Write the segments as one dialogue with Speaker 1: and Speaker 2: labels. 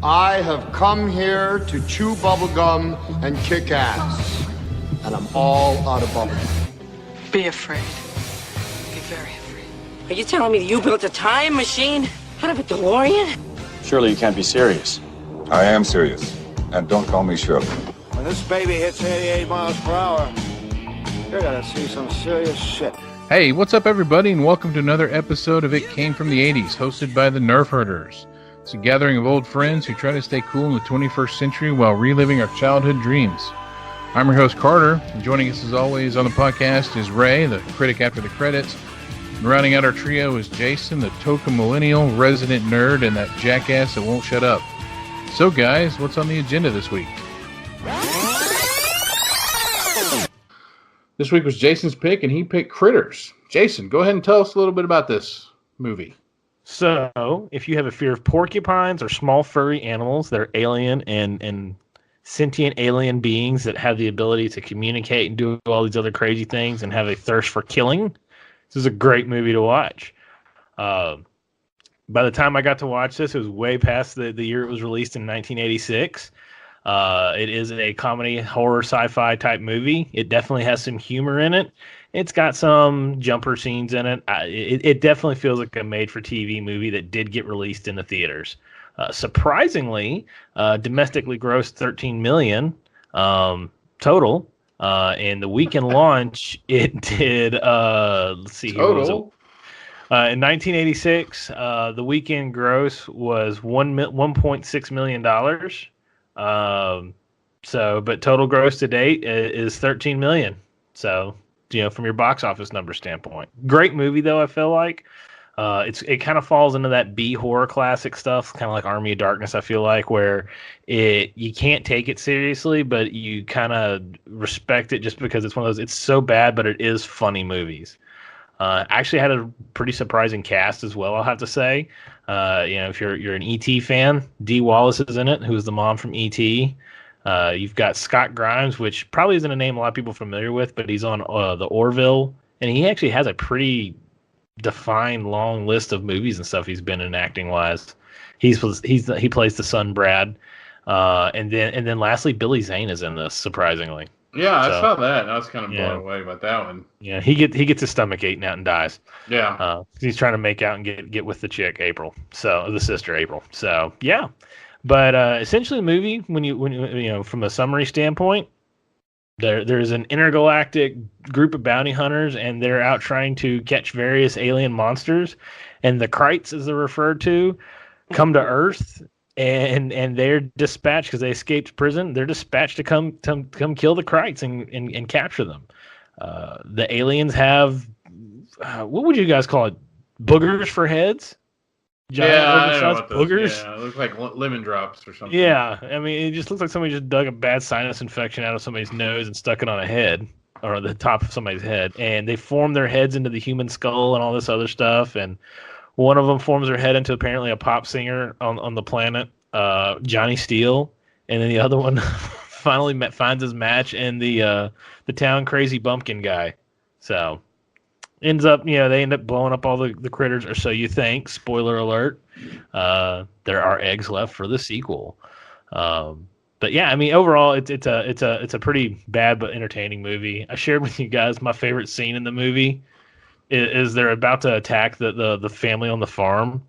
Speaker 1: I have come here to chew bubblegum and kick ass. And I'm all out of bubblegum.
Speaker 2: Be afraid. Be very afraid.
Speaker 3: Are you telling me you built a time machine out of a DeLorean?
Speaker 4: Surely you can't be serious.
Speaker 5: I am serious. And don't call me Shirley.
Speaker 6: When this baby hits 88 miles per hour, you're gonna see some serious shit.
Speaker 7: Hey, what's up everybody, and welcome to another episode of It Came From the 80s, hosted by the Nerf Herders. It's a gathering of old friends who try to stay cool in the 21st century while reliving our childhood dreams. I'm your host, Carter, and joining us as always on the podcast is Ray, the critic after the credits. And rounding out our trio is Jason, the token millennial resident nerd and that jackass that won't shut up. So guys, what's on the agenda this week? This week was Jason's pick, and he picked Critters. Jason, go ahead and tell us a little bit about this movie.
Speaker 8: So, if you have a fear of porcupines or small furry animals that are alien and sentient alien beings that have the ability to communicate and do all these other crazy things and have a thirst for killing, this is a great movie to watch. By the time I got to watch this, it was way past the year it was released in 1986. It is a comedy, horror, sci-fi type movie. It definitely has some humor in it. It's got some jumper scenes in it. It definitely feels like a made-for-TV movie that did get released in the theaters. Surprisingly, domestically grossed $13 million total. And the weekend launch, it did. Let's see here.
Speaker 7: Total.
Speaker 8: In 1986, the weekend gross was $1.6 million. But total gross to date is $13 million. So, from your box office number standpoint, great movie though. I feel like it kind of falls into that B horror classic stuff, kind of like Army of Darkness. I feel like where you can't take it seriously, but you kind of respect it just because it's one of those. It's so bad, but it is funny movies. Actually had a pretty surprising cast as well, I'll have to say. If you're an E.T. fan, Dee Wallace is in it, who's the mom from E.T. You've got Scott Grimes, which probably isn't a name a lot of people are familiar with, but he's on the Orville, and he actually has a pretty defined long list of movies and stuff he's been in acting wise. He plays the son Brad, and then lastly Billy Zane is in this, surprisingly.
Speaker 7: Yeah, I saw that, and I was kind of blown away by that one.
Speaker 8: Yeah, he gets his stomach eaten out and dies.
Speaker 7: Yeah,
Speaker 8: he's trying to make out and get with the chick April, so the sister April. So yeah, but essentially the movie, when you from a summary standpoint, there's an intergalactic group of bounty hunters, and they're out trying to catch various alien monsters, and the Krites, as they're referred to, come to Earth. And they're dispatched because they escaped prison. They're dispatched to come kill the Krites and capture them. The aliens have what would you guys call it? Boogers for heads?
Speaker 7: Giant
Speaker 8: boogers.
Speaker 7: Yeah, it looks like lemon drops or something.
Speaker 8: Yeah, I mean it just looks like somebody just dug a bad sinus infection out of somebody's nose and stuck it on a head or the top of somebody's head, and they form their heads into the human skull and all this other stuff. And one of them forms their head into apparently a pop singer on the planet, Johnny Steele, and then the other one finally finds his match in the town crazy bumpkin guy. So they end up blowing up all the critters, or so you think. Spoiler alert. There are eggs left for the sequel. But yeah, I mean overall it's a pretty bad but entertaining movie. I shared with you guys my favorite scene in the movie. Is they're about to attack the family on the farm,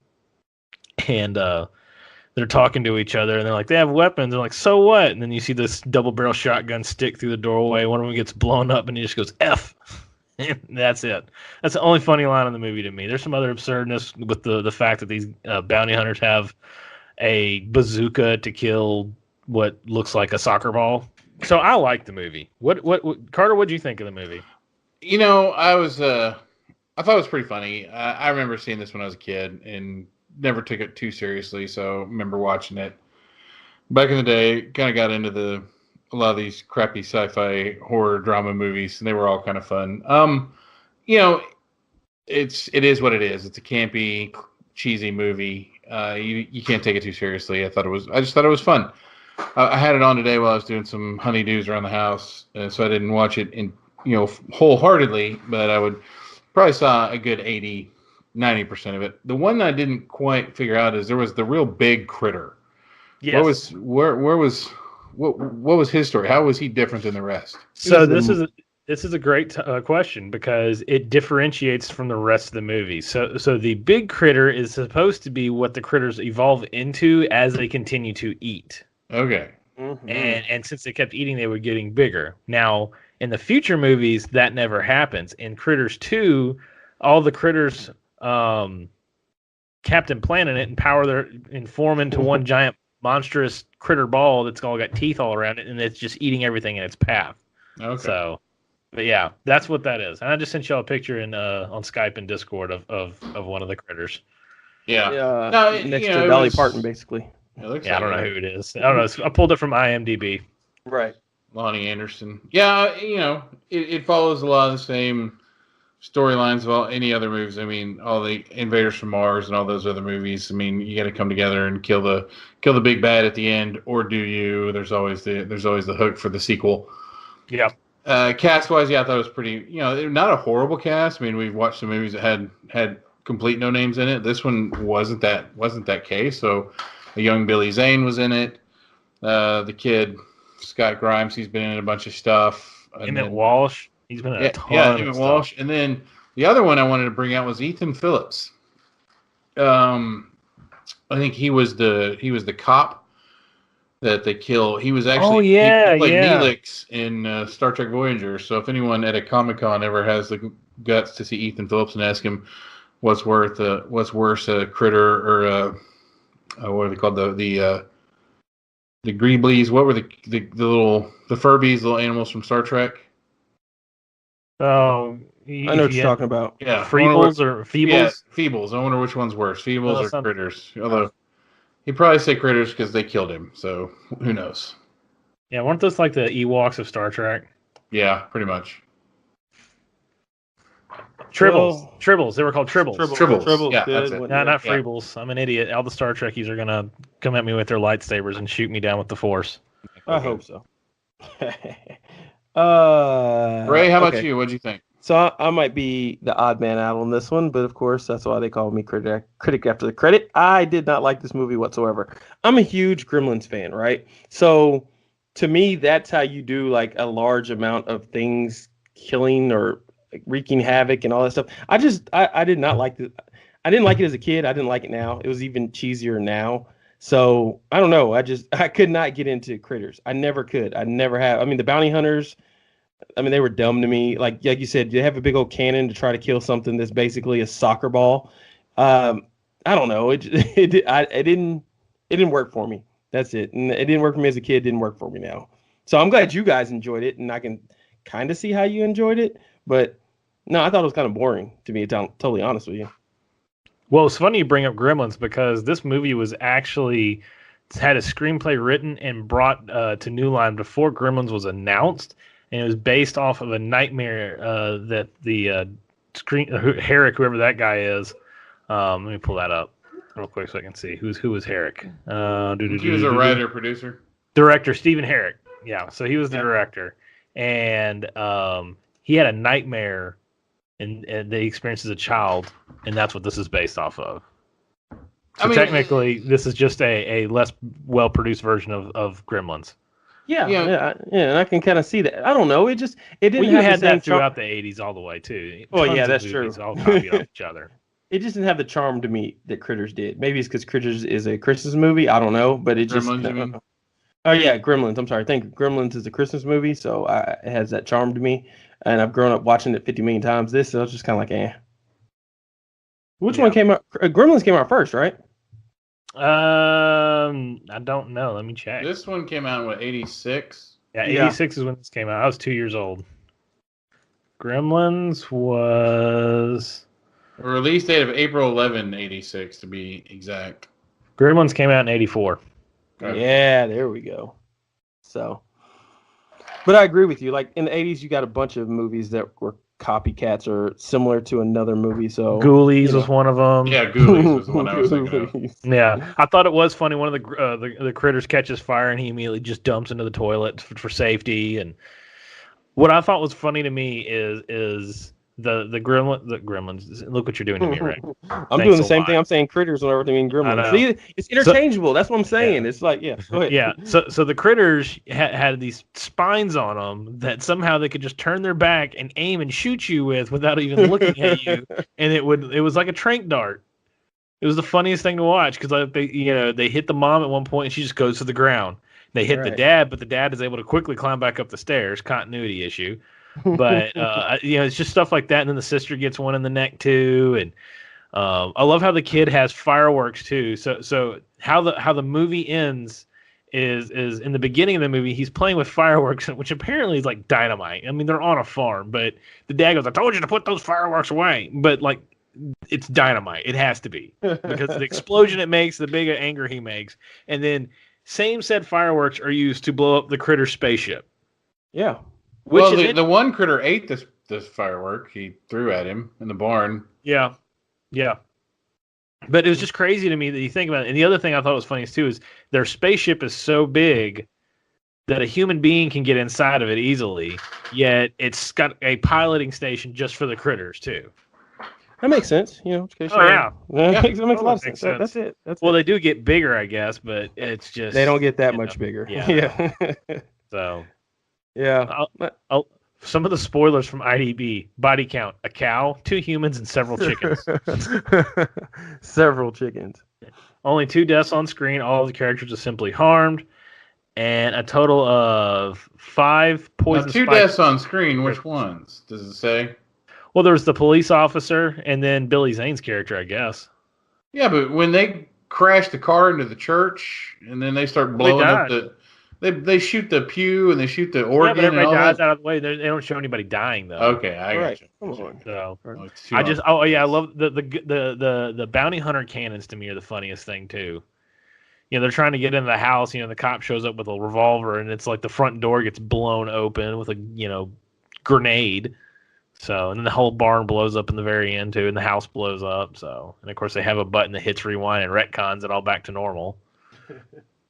Speaker 8: and they're talking to each other, and they're like, they have weapons. They're like, so what? And then you see this double barrel shotgun stick through the doorway. One of them gets blown up, and he just goes F. And that's it. That's the only funny line in the movie to me. There's some other absurdness with the fact that these bounty hunters have a bazooka to kill what looks like a soccer ball. So I like the movie. What Carter? What do you think of the movie?
Speaker 7: I thought it was pretty funny. I remember seeing this when I was a kid and never took it too seriously, so I remember watching it. Back in the day, kind of got into a lot of these crappy sci-fi horror drama movies, and they were all kind of fun. It is what it is. It's a campy, cheesy movie. You can't take it too seriously. I just thought it was fun. I had it on today while I was doing some honeydews around the house, so I didn't watch it wholeheartedly, but I would probably saw a good 80-90% of it. The one I didn't quite figure out is there was the real big critter,
Speaker 8: Yes.
Speaker 7: What was his story? How was he different than the rest?
Speaker 8: So this is a great question because it differentiates from the rest of the movie. So the big critter is supposed to be what the critters evolve into as they continue to eat.
Speaker 7: Okay.
Speaker 8: And since they kept eating, they were getting bigger. Now, in the future movies, that never happens. In Critters 2, all the critters Captain Planet it and form into one giant monstrous critter ball that's all got teeth all around it, and it's just eating everything in its path.
Speaker 7: Okay.
Speaker 8: So, but yeah, that's what that is. And I just sent y'all a picture on Skype and Discord of one of the critters.
Speaker 7: Yeah.
Speaker 9: Yeah,
Speaker 7: No,
Speaker 9: next to Dolly Parton, basically.
Speaker 7: It looks
Speaker 8: Yeah, I
Speaker 7: like
Speaker 8: don't know who it is. I don't know. I pulled it from IMDb.
Speaker 9: Right.
Speaker 7: Lonnie Anderson. Yeah, it follows a lot of the same storylines of any other movies. I mean, all the Invaders from Mars and all those other movies. I mean, you got to come together and kill the big bad at the end, or do you? There's always the hook for the sequel.
Speaker 8: Yeah.
Speaker 7: Cast wise, yeah, I thought it was pretty. Not a horrible cast. I mean, we've watched some movies that had complete no names in it. This one wasn't that case. So, a young Billy Zane was in it. The kid Scott Grimes, he's been in a bunch of stuff.
Speaker 8: Emmett Walsh, he's been in a ton.
Speaker 7: Yeah,
Speaker 8: of
Speaker 7: Emmett
Speaker 8: stuff.
Speaker 7: Walsh, and then the other one I wanted to bring out was Ethan Phillips. I think he was the cop that they kill. He was actually he played Neelix in Star Trek Voyager. So if anyone at a Comic-Con ever has the guts to see Ethan Phillips and ask him what's worse, a critter or what are they called, the Greeblies? What were the Furbies, little animals from Star Trek?
Speaker 8: Oh,
Speaker 9: I know what you're talking about.
Speaker 7: Yeah,
Speaker 8: Feebles or Feebles?
Speaker 7: Yeah, Feebles. I wonder which one's worse, Feebles or Critters. Although he'd probably say Critters because they killed him. So who knows?
Speaker 8: Yeah, weren't those like the Ewoks of Star Trek?
Speaker 7: Yeah, pretty much.
Speaker 8: Tribbles. They were called Tribbles.
Speaker 7: Tribbles. Yeah,
Speaker 9: good.
Speaker 7: that's it.
Speaker 8: No, not Freebles. I'm an idiot. All the Star Trekkies are gonna come at me with their lightsabers and shoot me down with the Force.
Speaker 9: I hope so.
Speaker 7: Ray, how about you? What'd you think?
Speaker 9: So I might be the odd man out on this one, but of course that's why they call me critic after the credit. I did not like this movie whatsoever. I'm a huge Gremlins fan, right? So to me, that's how you do like a large amount of things killing or wreaking havoc and all that stuff. I did not like it. I didn't like it as a kid. I didn't like it now. It was even cheesier now. So I don't know. I could not get into Critters. I never could. I never have. I mean, the bounty hunters, I mean, they were dumb to me. Like you said, you have a big old cannon to try to kill something that's basically a soccer ball. I don't know. It didn't work for me. That's it. And it didn't work for me as a kid. It didn't work for me now. So I'm glad you guys enjoyed it, and I can kind of see how you enjoyed it. But no, I thought it was kind of boring, to be totally honest with you.
Speaker 8: Well, it's funny you bring up Gremlins because this movie was actually had a screenplay written and brought to New Line before Gremlins was announced, and it was based off of a nightmare that the Herrick, whoever that guy is. Let me pull that up real quick so I can see who was Herrick.
Speaker 7: He was a writer, producer,
Speaker 8: director, Stephen Herrick. Yeah, so he was the director, and he had a nightmare and they experienced as a child, and that's what this is based off of. So technically, this is just a less well-produced version of Gremlins.
Speaker 9: Yeah, and I can kind of see that. I don't know. It didn't.
Speaker 8: Well, you had that throughout the '80s all the way too.
Speaker 9: Oh
Speaker 8: Tons
Speaker 9: yeah,
Speaker 8: of
Speaker 9: that's
Speaker 8: movies
Speaker 9: true.
Speaker 8: All copied off each other.
Speaker 9: It just didn't have the charm to me that Critters did. Maybe it's because Critters is a Christmas movie. I don't know, but it just.
Speaker 7: Gremlins, you mean?
Speaker 9: Oh yeah, Gremlins. I'm sorry. I think Gremlins is a Christmas movie, so it has that charm to me. And I've grown up watching it 50 million times. So I was just kind of like, eh. Which one came out? Gremlins came out first, right?
Speaker 8: I don't know. Let me check.
Speaker 7: This one came out in 86?
Speaker 8: Yeah, 86 is when this came out. I was 2 years old. Gremlins was
Speaker 7: A release date of April 11, 86 to be exact.
Speaker 8: Gremlins came out in 84.
Speaker 7: Okay.
Speaker 9: Yeah, there we go. So, but I agree with you. Like in the 80s, you got a bunch of movies that were copycats or similar to another movie. So
Speaker 8: Ghoulies was one of them.
Speaker 7: Yeah, Ghoulies was the one I was thinking of.
Speaker 8: Yeah, I thought it was funny. One of the critters catches fire and he immediately just dumps into the toilet for safety. And what I thought was funny to me is the gremlins. Look what you're doing to me, Rick.
Speaker 9: I'm
Speaker 8: Thanks
Speaker 9: doing the
Speaker 8: a
Speaker 9: same
Speaker 8: lot.
Speaker 9: thing. I'm saying critters whenever I mean
Speaker 8: I
Speaker 9: gremlins.
Speaker 8: know.
Speaker 9: See, it's interchangeable. That's what I'm saying.
Speaker 8: Yeah.
Speaker 9: It's like, yeah, go ahead.
Speaker 8: Yeah, so the critters had these spines on them that somehow they could just turn their back and aim and shoot you with without even looking at you, and it was like a tranq dart. It was the funniest thing to watch because they hit the mom at one point and she just goes to the ground. They hit the
Speaker 9: Right.
Speaker 8: dad, but the dad is able to quickly climb back up the stairs. Continuity issue, but it's just stuff like that. And then the sister gets one in the neck too, and I love how the kid has fireworks too. So how the movie ends is in the beginning of the movie he's playing with fireworks, which apparently is like dynamite. I mean, they're on a farm, but the dad goes, "I told you to put those fireworks away," but like. It's dynamite. It has to be because the explosion it makes, the big anger he makes, and then same said fireworks are used to blow up the critter spaceship.
Speaker 9: Yeah.
Speaker 7: Well, the one critter ate this firework he threw at him in the barn.
Speaker 8: Yeah. But it was just crazy to me that you think about it. And the other thing I thought was funny too is their spaceship is so big that a human being can get inside of it easily. Yet it's got a piloting station just for the critters too.
Speaker 9: That makes sense. You know.
Speaker 8: Yeah.
Speaker 9: That makes a lot of
Speaker 8: Makes
Speaker 9: sense. That's it.
Speaker 8: Well, they do get bigger, I guess, but it's just
Speaker 9: They don't get that much bigger.
Speaker 8: Yeah.
Speaker 9: Yeah.
Speaker 8: So
Speaker 9: Yeah.
Speaker 8: some of the spoilers from IDB: body count, a cow, 2 humans, and several chickens.
Speaker 9: Several chickens.
Speaker 8: Only 2 deaths on screen. All of the characters are simply harmed, and a total of 5 poison.
Speaker 7: Now, 2 deaths on screen. Which ones does it say?
Speaker 8: Well, there was the police officer, and then Billy Zane's character, I guess.
Speaker 7: Yeah, but when they crash the car into the church, and then they start blowing up they shoot the pew and they shoot the organ.
Speaker 8: Yeah, but everybody
Speaker 7: and all
Speaker 8: dies
Speaker 7: that.
Speaker 8: out of the way. They don't show anybody dying though.
Speaker 7: Okay, I got
Speaker 9: Right.
Speaker 7: you.
Speaker 9: Come on.
Speaker 8: So
Speaker 7: Oh,
Speaker 8: I love the bounty hunter cannons. To me are the funniest thing too. You know, they're trying to get into the house. You know, the cop shows up with a revolver, and it's like the front door gets blown open with a grenade. So, and then the whole barn blows up in the very end too, and the house blows up. So, and of course they have a button that hits rewind and retcons it all back to normal.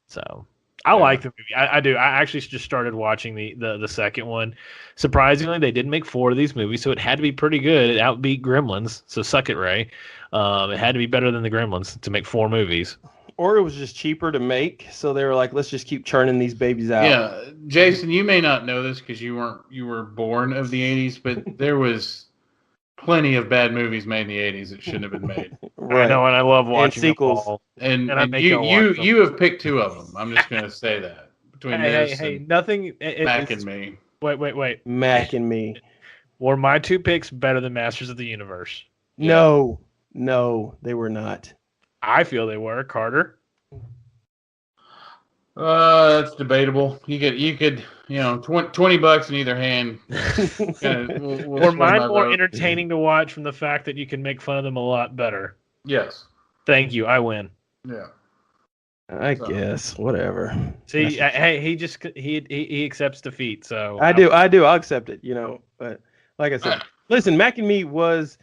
Speaker 8: So, I like the movie. I do. I actually just started watching the second one. Surprisingly, they didn't make 4 of these movies, so it had to be pretty good. It outbeat Gremlins, so suck it, Ray. It had to be better than the Gremlins to make 4 movies.
Speaker 9: Or it was just cheaper to make, so they were like, let's just keep churning these babies out.
Speaker 7: Yeah, Jason, you may not know this because you were born of the 80s, but there was plenty of bad movies made in the 80s that shouldn't have been made.
Speaker 9: Right.
Speaker 8: I know, and I love watching them
Speaker 9: sequels.
Speaker 8: all.
Speaker 7: And
Speaker 8: I make y'all watch them.
Speaker 7: you have picked 2 of them. I'm just going to say that. Between this and
Speaker 8: nothing.
Speaker 7: Mac and me.
Speaker 8: Wait.
Speaker 9: Mac and me.
Speaker 8: Were my 2 picks better than Masters of the Universe?
Speaker 9: No, they were not.
Speaker 8: I feel they were. Carter.
Speaker 7: That's debatable. You could, $20 in either hand.
Speaker 8: Were mine more entertaining to watch from the fact that you can make fun of them a lot better?
Speaker 7: Yes.
Speaker 8: Thank you. I win.
Speaker 7: Yeah.
Speaker 9: I guess whatever.
Speaker 8: See, he accepts defeat. So
Speaker 9: I do. I'll accept it. But like I said, listen, Mac and Me was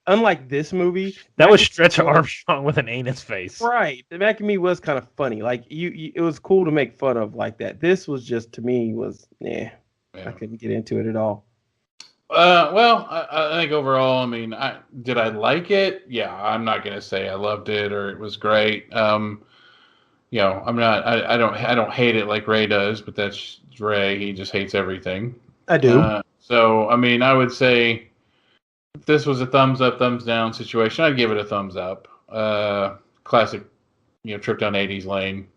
Speaker 9: unlike this movie.
Speaker 8: That was Stretch Armstrong with an anus face.
Speaker 9: Right. The Mac and Me was kind of funny. Like it was cool to make fun of like that. This was just to me I couldn't get into it at all.
Speaker 7: Well, I think overall, I mean, did I like it? Yeah, I'm not gonna say I loved it or it was great. I'm not. I don't hate it like Ray does, but that's Ray. He just hates everything.
Speaker 9: I do.
Speaker 7: So I mean, I would say if this was a thumbs up, thumbs down situation, I'd give it a thumbs up. Classic, trip down 80s lane.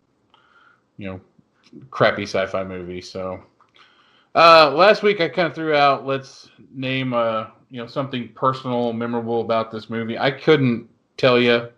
Speaker 7: Crappy sci-fi movie. So. Last week I kind of threw out, let's name, something personal, memorable about this movie. I couldn't tell you.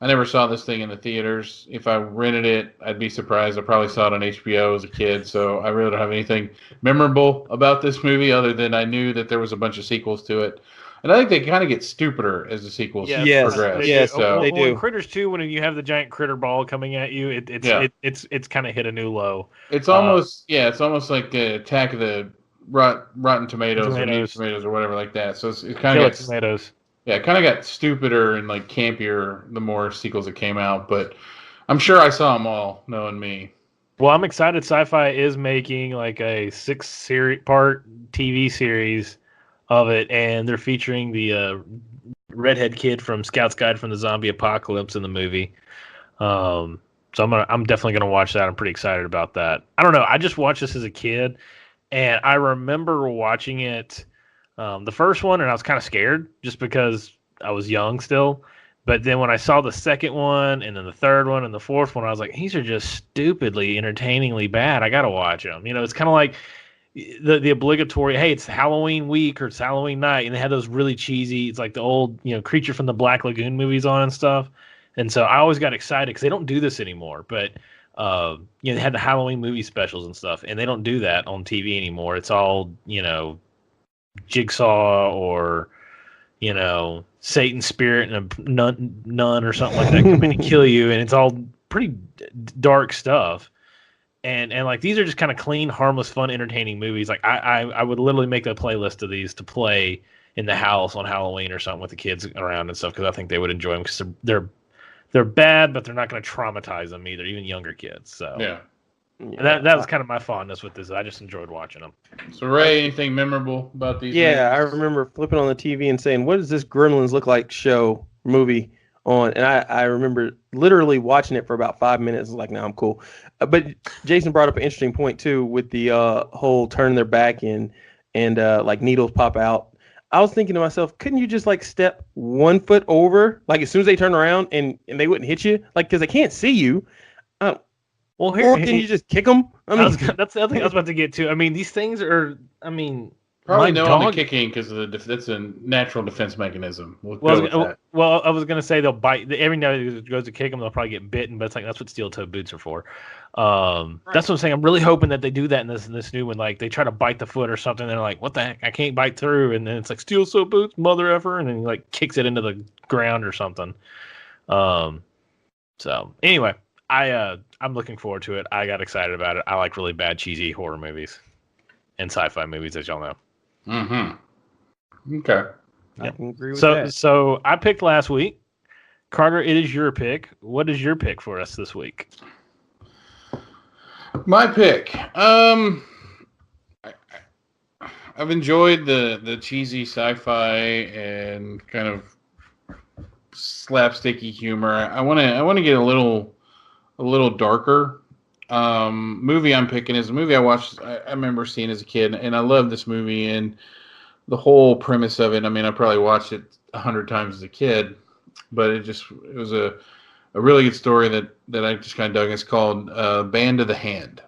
Speaker 7: I never saw this thing in the theaters. If I rented it, I'd be surprised. I probably saw it on HBO as a kid, so I really don't have anything memorable about this movie other than I knew that there was a bunch of sequels to it. And I think they kind of get stupider as the sequels progress.
Speaker 9: Yes,
Speaker 7: so,
Speaker 9: they do.
Speaker 8: In Critters 2, when you have the giant critter ball coming at you, it's kind of hit a new low.
Speaker 7: It's almost like the Attack of the Rotten Tomatoes or New Tomatoes or whatever like that. So it kind of
Speaker 8: tomatoes.
Speaker 7: Yeah, it kind of got stupider and like campier the more sequels that came out. But I'm sure I saw them all, knowing me.
Speaker 8: Well, I'm excited. Sci-Fi is making like a 6-part TV series of it, and they're featuring the redhead kid from Scout's Guide from the Zombie Apocalypse in the movie. So I'm definitely gonna watch that. I'm pretty excited about that. I don't know. I just watched this as a kid, and I remember watching it, the first one, and I was kind of scared just because I was young still. But then when I saw the second one, and then the third one, and the fourth one, I was like, these are just stupidly, entertainingly bad. I gotta watch them. It's kind of like the obligatory, hey, it's Halloween week or it's Halloween night, and they had those really cheesy, it's like the old Creature from the Black Lagoon movies on and stuff. And so I always got excited because they don't do this anymore. But they had the Halloween movie specials and stuff, and they don't do that on TV anymore. It's all Jigsaw or Satan's spirit and a nun or something like that coming to kill you, and it's all pretty dark stuff. And like these are just kind of clean, harmless, fun, entertaining movies. Like I would literally make a playlist of these to play in the house on Halloween or something with the kids around and stuff, because I think they would enjoy them, because they're bad, but they're not going to traumatize them either, even younger kids. So
Speaker 7: Yeah.
Speaker 8: And that was kind of my fondness with this. I just enjoyed watching them.
Speaker 7: So Ray, anything memorable about these?
Speaker 9: Yeah, I
Speaker 7: movies?
Speaker 9: remember flipping on the TV and saying, "What does this Gremlins look like movie on?" And I remember literally watching it for about 5 minutes. I was like, "No, I'm cool." But Jason brought up an interesting point too with the whole turn their back in and like needles pop out. I was thinking to myself, couldn't you just like step 1 foot over, like as soon as they turn around and they wouldn't hit you, like because they can't see you.
Speaker 8: Well,
Speaker 9: Or can you just kick them? I mean,
Speaker 8: that's the other thing I was about to get to. I mean, these things are. I mean,
Speaker 7: Probably
Speaker 8: my
Speaker 7: no on the
Speaker 8: dog-
Speaker 7: kicking because that's a natural defense mechanism. We'll
Speaker 8: Well,
Speaker 7: go with that.
Speaker 8: I was gonna say they'll bite. Every now and then it goes to kick them, they'll probably get bitten. But it's like that's what steel-toe boots are for. That's what I'm saying. I'm really hoping that they do that in this new one. Like they try to bite the foot or something. And they're like, "What the heck? I can't bite through." And then it's like steel-toe boots, mother effer, and then he like kicks it into the ground or something. So anyway, I'm looking forward to it. I got excited about it. I like really bad, cheesy horror movies and sci-fi movies, as y'all know.
Speaker 7: Mm-hmm. Okay.
Speaker 9: I can agree with that.
Speaker 8: So I picked last week. Carter, it is your pick. What is your pick for us this week?
Speaker 7: My pick. I've enjoyed the cheesy sci-fi and kind of slapsticky humor. I want to get a little darker. Movie I'm picking is a movie I watched. I remember seeing as a kid, and I love this movie and the whole premise of it. I mean, I probably watched it 100 times as a kid, but it was a really good story that I just kind of dug. It's called Band of the Hand.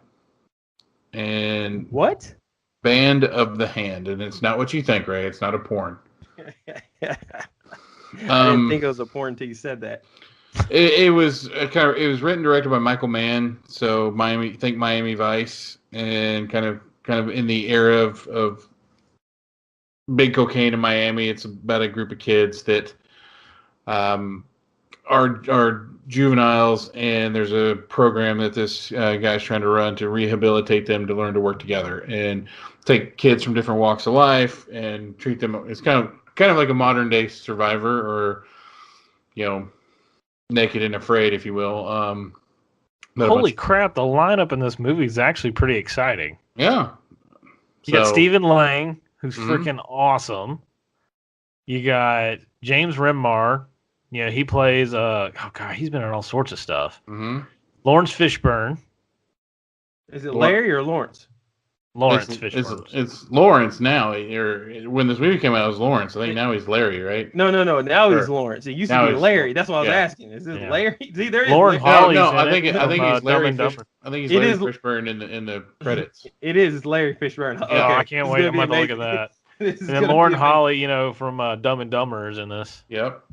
Speaker 7: And
Speaker 9: What?
Speaker 7: Band of the Hand, and it's not what you think, Ray. It's not a porn.
Speaker 9: I didn't think it was a porn until you said that.
Speaker 7: It was it was written and directed by Michael Mann, so Miami Vice, and kind of in the era of big cocaine in Miami. It's about a group of kids that are juveniles, and there's a program that this guy's trying to run to rehabilitate them to learn to work together and take kids from different walks of life and treat them. It's kind of like a modern day Survivor, or Naked and Afraid, if you will.
Speaker 8: Holy crap, the lineup in this movie is actually pretty exciting.
Speaker 7: Yeah.
Speaker 8: You got Stephen Lang, who's freaking awesome. You got James Remar. He plays, he's been in all sorts of stuff.
Speaker 7: Mm-hmm.
Speaker 8: Lawrence Fishburne.
Speaker 9: Is it Larry or Lawrence?
Speaker 8: Lawrence Fishburne.
Speaker 7: It's Lawrence now. When this movie came out, it was Lawrence. I think now he's Larry, right?
Speaker 9: No. Now he's Lawrence. It used to be Larry. That's what I was asking. Is it Larry? See, there is
Speaker 8: Lauren
Speaker 9: Larry.
Speaker 8: Holly's
Speaker 7: No,
Speaker 8: in
Speaker 7: I think
Speaker 8: it
Speaker 7: he's
Speaker 8: from,
Speaker 7: Larry.
Speaker 8: Dumb and Dumber.
Speaker 7: I think he's Larry Fishburne in the credits.
Speaker 9: It is. It's Larry Fishburne. Okay.
Speaker 8: I can't wait. I'm going to look at that. And then Lauren Holly, from Dumb and Dumber is in this.
Speaker 7: Yep.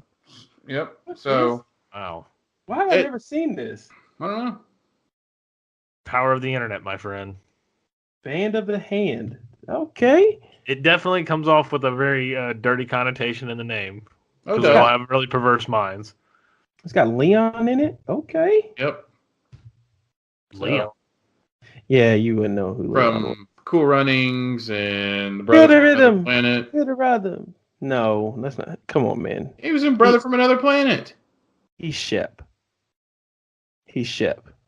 Speaker 7: So,
Speaker 8: wow.
Speaker 9: Why have I never seen this?
Speaker 7: I don't know.
Speaker 8: Power of the internet, my friend.
Speaker 9: Band of the Hand. Okay.
Speaker 8: It definitely comes off with a very dirty connotation in the name. Because
Speaker 7: Okay.
Speaker 8: they all have really perverse minds.
Speaker 9: It's got Leon in it. Okay.
Speaker 7: Yep.
Speaker 8: Leon.
Speaker 9: Yeah, you wouldn't know who Leon was.
Speaker 7: From Cool Runnings and
Speaker 9: Feel
Speaker 7: Brother
Speaker 9: the
Speaker 7: from Another
Speaker 9: Rhythm.
Speaker 7: Planet.
Speaker 9: Feel the Rhythm. No, that's not. Come on, man.
Speaker 7: He was in Brother from Another Planet.
Speaker 9: He's Shep.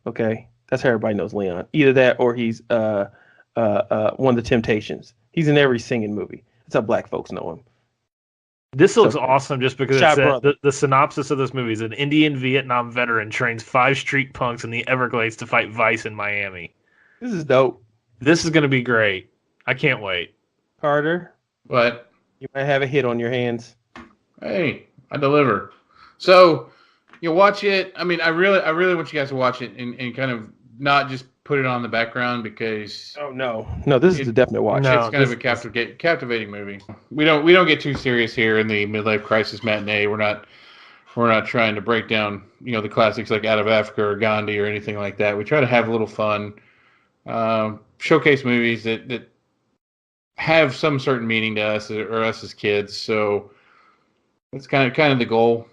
Speaker 9: Okay, that's how everybody knows Leon. Either that or he's one of the Temptations. He's in every singing movie. That's how black folks know him.
Speaker 8: This looks
Speaker 9: So-
Speaker 8: awesome just because
Speaker 9: Shot
Speaker 8: it said,
Speaker 9: brother.
Speaker 8: the synopsis of this movie is an Indian Vietnam veteran trains 5 street punks in the Everglades to fight Vice in Miami.
Speaker 9: This is dope.
Speaker 8: This is going to be great. I can't wait.
Speaker 9: Carter,
Speaker 7: But
Speaker 9: you might have a hit on your hands.
Speaker 7: hey, I deliver. So you watch it. I mean, I really want you guys to watch it and kind of not just put it on the background because
Speaker 9: Oh no, this is a definite watch.
Speaker 8: No.
Speaker 7: it's kind of a captivating movie. We don't get too serious here in the Midlife Crisis Matinee. We're not trying to break down the classics like Out of Africa or Gandhi or anything like that. We try to have a little fun, showcase movies that have some certain meaning to us or us as kids. So that's kind of the goal.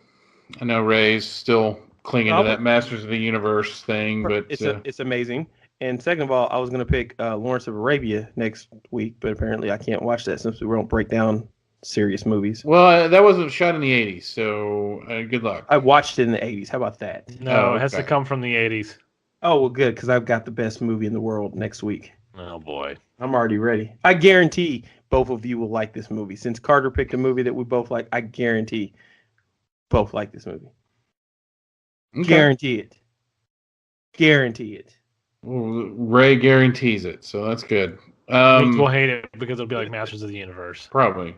Speaker 7: I know Ray's still clinging to that Masters of the Universe thing, but
Speaker 9: It's amazing. And second of all, I was going to pick Lawrence of Arabia next week, but apparently I can't watch that since we won't break down serious movies.
Speaker 7: well, that wasn't shot in the 80s, so good luck.
Speaker 9: I watched it in the 80s. How about that?
Speaker 8: No,
Speaker 7: Oh,
Speaker 8: it has to
Speaker 7: okay.
Speaker 8: come from the 80s.
Speaker 9: Oh, well, good, because I've got the best movie in the world next week.
Speaker 8: Oh, boy.
Speaker 9: I'm already ready. I guarantee both of you will like this movie. Since Carter picked a movie that we both like, I guarantee both like this movie.
Speaker 7: Okay.
Speaker 9: Guarantee it. Guarantee it.
Speaker 7: Well, Ray guarantees it, so that's good.
Speaker 8: Means we'll hate it because it'll be like Masters of the Universe.
Speaker 7: Probably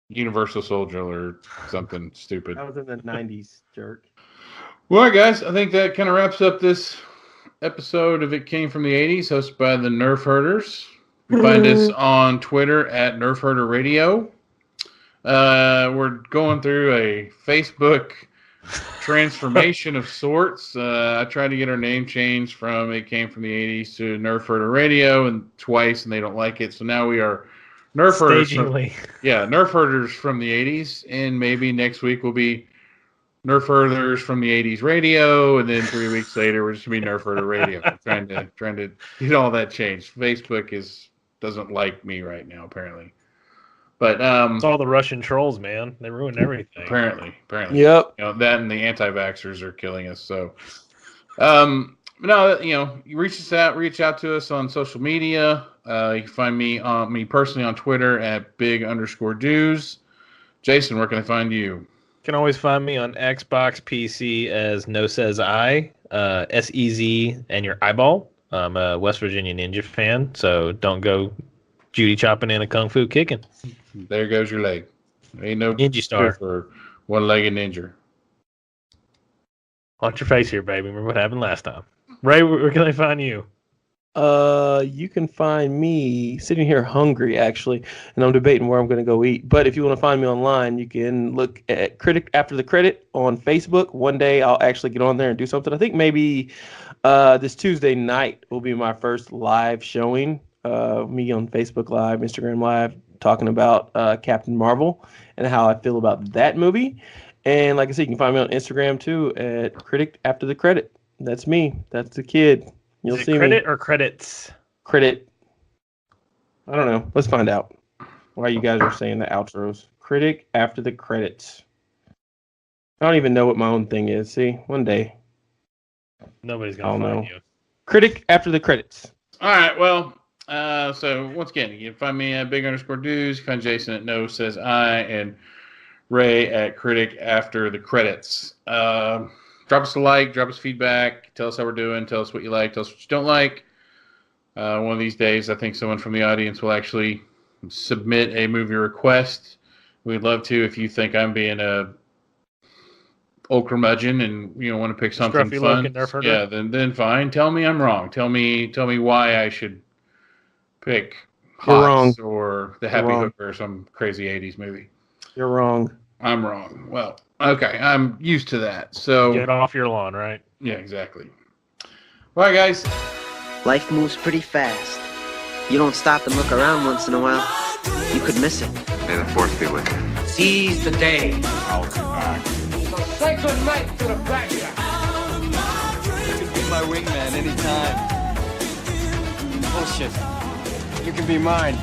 Speaker 7: Universal Soldier or something stupid.
Speaker 9: That was in the 90s, jerk.
Speaker 7: Well, all right, guys, I think that kind of wraps up this episode of It Came From the 80s, hosted by the Nerf Herders. You can find us on Twitter at Nerf Herder Radio. We're going through a Facebook transformation of sorts. I tried to get our name changed from It Came From the 80s to Nerf Herder Radio and twice, and they don't like it. So now we are Nerf Herders.
Speaker 8: Stagingly.
Speaker 7: Nerf Herders from the 80s, and maybe next week will be Nerf Herders from the 80s radio, and then 3 weeks later we're just gonna be Nerf Herder Radio. trying to get all that changed. Facebook doesn't like me right now, apparently. But
Speaker 8: It's all the Russian trolls, man. They ruined everything.
Speaker 7: apparently.
Speaker 9: Yep.
Speaker 7: That and the anti-vaxxers are killing us. So, you reach out to us on social media. You can find me personally on Twitter at big_dues. Jason, where can I find you?
Speaker 8: You can always find me on Xbox PC as No Says I, SEZ, and your eyeball. I'm a West Virginia Ninja fan, so don't go Judy chopping in a kung fu kicking.
Speaker 7: There goes your leg. Ain't no
Speaker 8: Ninja star.
Speaker 7: for one-legged ninja.
Speaker 8: Watch your face here, baby. Remember what happened last time. Ray, where can I find you?
Speaker 9: You can find me sitting here hungry, actually, and I'm debating where I'm going to go eat. But if you want to find me online, you can look at Critic After the Credit on Facebook. One day I'll actually get on there and do something. I think maybe this Tuesday night will be my first live showing. Me on Facebook Live, Instagram Live, talking about Captain Marvel and how I feel about that movie. And like I said, you can find me on Instagram too at Critic After the Credit. That's me. That's the kid. You'll
Speaker 8: Is it
Speaker 9: see
Speaker 8: credit
Speaker 9: me.
Speaker 8: or credits?
Speaker 9: Credit. I don't know. Let's find out why you guys are saying the outros. Critic After the Credits. I don't even know what my own thing is. See, one day.
Speaker 8: Nobody's
Speaker 9: I'll
Speaker 8: going to find
Speaker 9: know.
Speaker 8: you.
Speaker 9: Critic After the Credits.
Speaker 7: All right, well, so once again, you can find me at big_dues. You can find Jason at No Says I, and Ray at Critic After the Credits. Drop us a like, drop us feedback, tell us how we're doing, tell us what you like, tell us what you don't like. One of these days, I think someone from the audience will actually submit a movie request. We'd love to. If you think I'm being a old curmudgeon and want to pick something
Speaker 8: Scruffy
Speaker 7: fun,
Speaker 8: looking Nerf herder?
Speaker 7: yeah, then fine. Tell me I'm wrong. Tell me why I should pick
Speaker 9: You're wrong.
Speaker 7: Hots or The Happy
Speaker 9: wrong.
Speaker 7: Hooker or some crazy 80s movie.
Speaker 9: You're wrong.
Speaker 7: I'm wrong. Well, okay, I'm used to that. So
Speaker 8: Get off your lawn, right?
Speaker 7: yeah, exactly. All right, guys.
Speaker 3: Life moves pretty fast. You don't stop and look around once in a while, you could miss it.
Speaker 5: May the force be with you.
Speaker 3: Seize the day.
Speaker 5: I'll be back.
Speaker 6: Take the knife to the back.
Speaker 10: You can be my wingman anytime. Bullshit. You can be mine.